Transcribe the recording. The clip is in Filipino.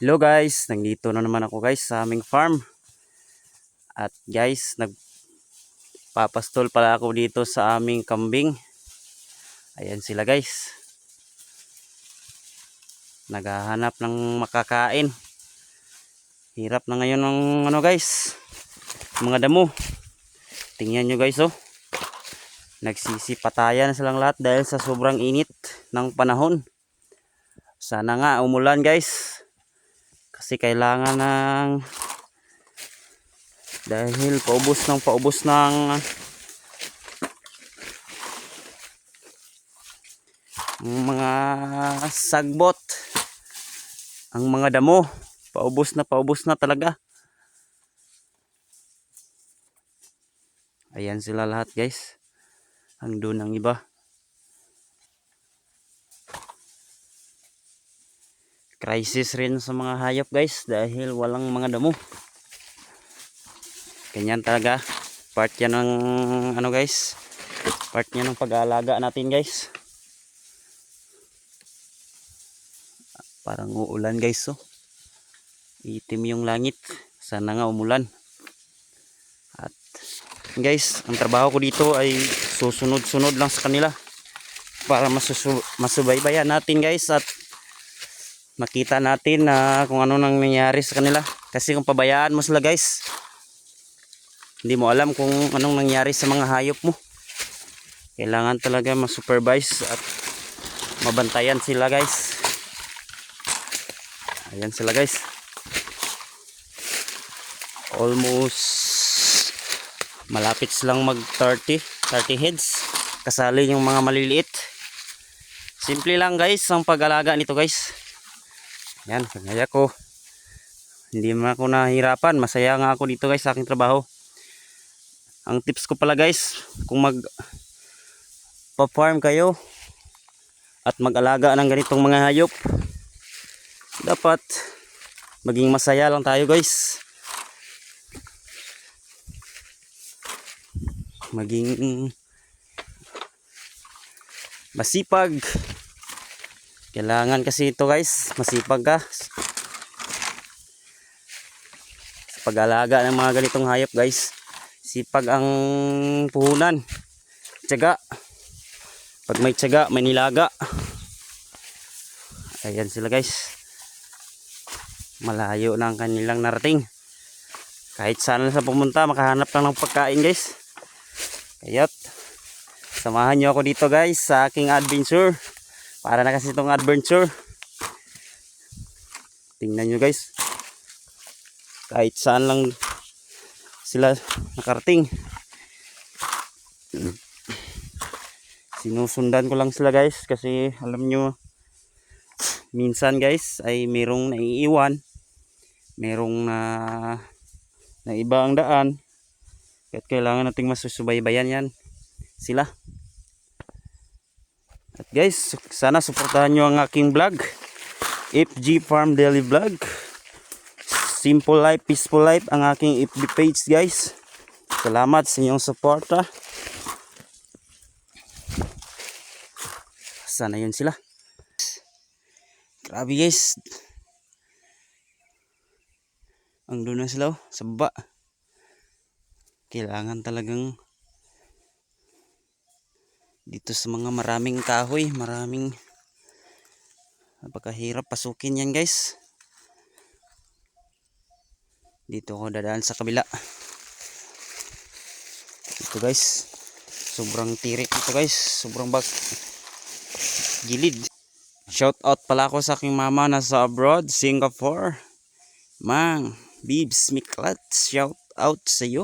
Hello guys, nandito na naman ako guys sa aming farm. At guys, nagpapastol pala ako dito sa aming kambing. Ayan sila guys. Naghahanap ng makakain. Hirap na ngayon ng guys, mga damo. Tingnan nyo guys oh. Nagsisipatayan na silang lahat dahil sa sobrang init ng panahon. Sana nga umulan guys. Kasi kailangan ng dahil paubos ng mga sagbot ang mga damo. Paubos na talaga. Ayan sila lahat guys. Ang doon ang iba. Crisis rin sa mga hayop guys dahil walang mga damo. Ganyan talaga. Part yan ng guys. Part yan ng pag-aalaga natin guys. Parang uulan guys oh. Itim yung langit. Sana nga umulan. At guys, ang trabaho ko dito ay susunod-sunod lang sa kanila para masubaybayan natin guys at makita natin na kung ano nang nangyari sa kanila. Kasi kung pabayaan mo sila guys, hindi mo alam kung anong nangyari sa mga hayop mo. Kailangan talaga ma-supervise at mabantayan sila guys. Ayan sila guys. Almost malapit silang mag 30 heads. Kasali yung mga maliliit. Simple lang guys ang pag-alaga nito guys. Yan, kagaya ko. Hindi man ako nahihirapan. Masaya nga ako dito guys sa aking trabaho. Ang tips ko pala guys, kung pa-farm kayo at mag-alaga ng ganitong mga hayop, dapat maging masaya lang tayo guys. Maging masipag. Kailangan kasi ito guys, masipag ka sa pag-alaga ng mga ganitong hayop guys. Sipag ang puhunan. Tiyaga. Pag may tiyaga, may nilaga. Ayan sila guys. Malayo na ang kanilang narating. Kahit saan lang sa pumunta, makahanap lang ng pagkain guys. Kaya't samahan nyo ako dito guys sa aking adventure. Para na kasi itong adventure. Tingnan nyo guys. Kahit saan lang sila nakarating. Sinusundan ko lang sila guys. Kasi alam nyo, minsan guys ay merong naiiwan. Merong na iba ang daan. At kailangan nating masusubaybayan yan sila. At guys, sana suportahan nyo ang aking vlog, FG Farm Daily Vlog. Simple life, peaceful life ang aking FB page guys. Salamat sa inyong suporta. Sana yun sila. Grabe guys. Ang doon na sila sa baba. Kailangan talagang dito sa mga maraming kahoy, maraming napakahirap pasukin yan guys. Dito ako dadaan sa kabila. Ito guys, sobrang tirik ito guys, sobrang gilid. Shout out pala ako sa aking mama na sa abroad, Singapore. Mang Bibs Miklat, shout out sa iyo.